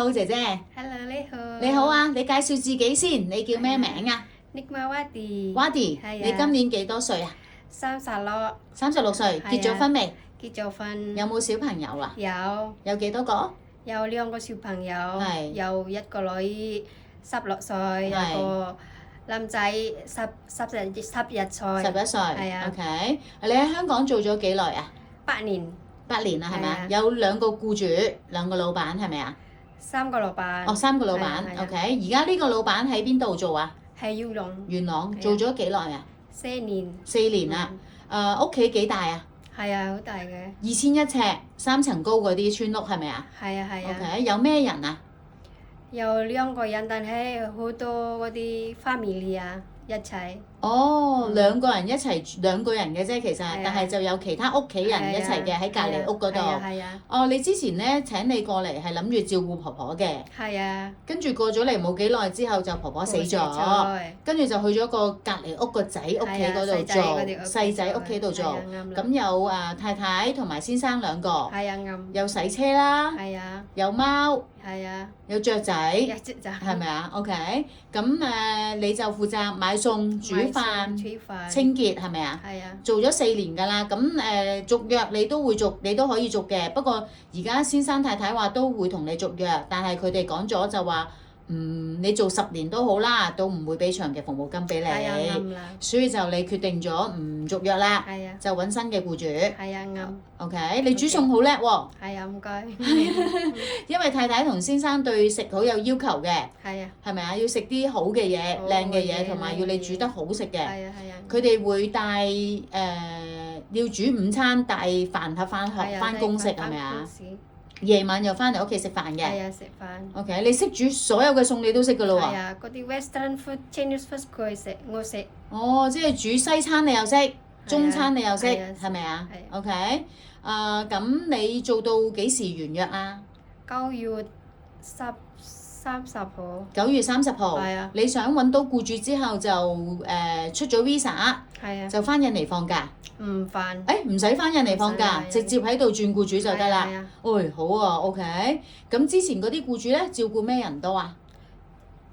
好姐姐， Hello，你好。你好啊，你介紹自己先，你叫咩名啊？ Nikmawati。你今年幾多歲啊36。36歲，結咗婚未？結咗婚。有冇小朋友啊？有。有幾多個？有2個小朋友。係。有一個女16歲，有個男仔11歲。11歲。係啊。OK，你喺香港做咗幾耐啊8年。8年啦，係咪啊？有2個僱主，2個老闆係咪啊？3個老闆。哦，3個老闆。OK，而家呢個老闆喺邊度做啊？喺元朗。元朗做咗幾耐啊4年。4年啦。屋企幾大啊？係啊，好大嘅。2100尺，3層高嗰啲村屋係咪啊？係啊係啊。OK，有咩人啊？有2個人，但係好多嗰啲 family 啊一齊。哦，2個人一齊，2個人嘅啫，其實，但係就有其他屋企人一齊嘅喺隔離屋嗰度。係啊。哦，你之前咧請你過嚟係諗住照顧婆婆嘅。係啊。跟住過咗嚟冇幾耐之後就婆婆死咗，跟住就去咗個隔離屋個仔屋企嗰度做，細仔屋企度做。咁有太太同埋先生2個。係啊，啱。有洗車啦。係啊。有貓。係啊。有雀仔。有雀仔。係咪啊？OK，咁你就負責買餸、煮飯、清潔係咪啊？係啊。做咗4年㗎啦，咁續約你都會續，你都可以續嘅。不過而家先生太太話都會同你續約，但係佢哋講咗就話，你做10年都好啦，都唔會俾長期服務金俾你。係啊，啱啦。所以就你決定咗唔續約啦。係啊。就揾新嘅僱主。係啊，啱。OK，你煮餸好叻喎。係啊，唔該。因為太太同先生對食好有要求嘅。係啊。係咪啊？要食啲好嘅嘢、靚嘅嘢，同埋要你煮得好食嘅。係啊係啊。佢哋會帶要煮午餐，帶飯盒返學、返工食係咪啊？夜晚又返嚟屋企食飯嘅。係啊，食飯。OK，你識煮所有嘅餸你都識㗎咯喎。係啊，嗰啲 Western food、Chinese food 佢食，我食。哦，即係煮西餐你又識，中餐你又識，係咪啊？OK，咁你做到幾時完約啊？9月30號。9月30號。係啊。你想揾到僱主之後就出咗 visa。係啊。就返印尼放假。唔返。唔使返印尼放假，直接喺度轉僱主就得啦。好啊 ，OK。咁之前嗰啲僱主咧照顧咩人多啊？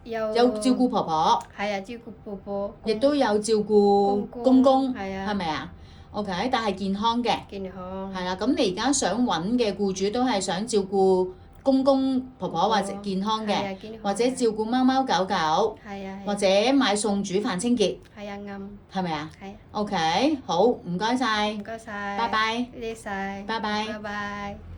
有照顧婆婆。係啊，照顧婆婆。亦都有照顧公公。係啊。係咪啊？OK，但係健康嘅。健康。係啦，咁你而家想揾嘅僱主都係想照顧公公婆婆或者健康嘅，或者照顧貓貓狗狗，或者買餸煮飯清潔。係啊，啱。係咪啊？係。OK，好，唔該晒。唔該晒。拜拜。多謝晒。拜拜。拜拜。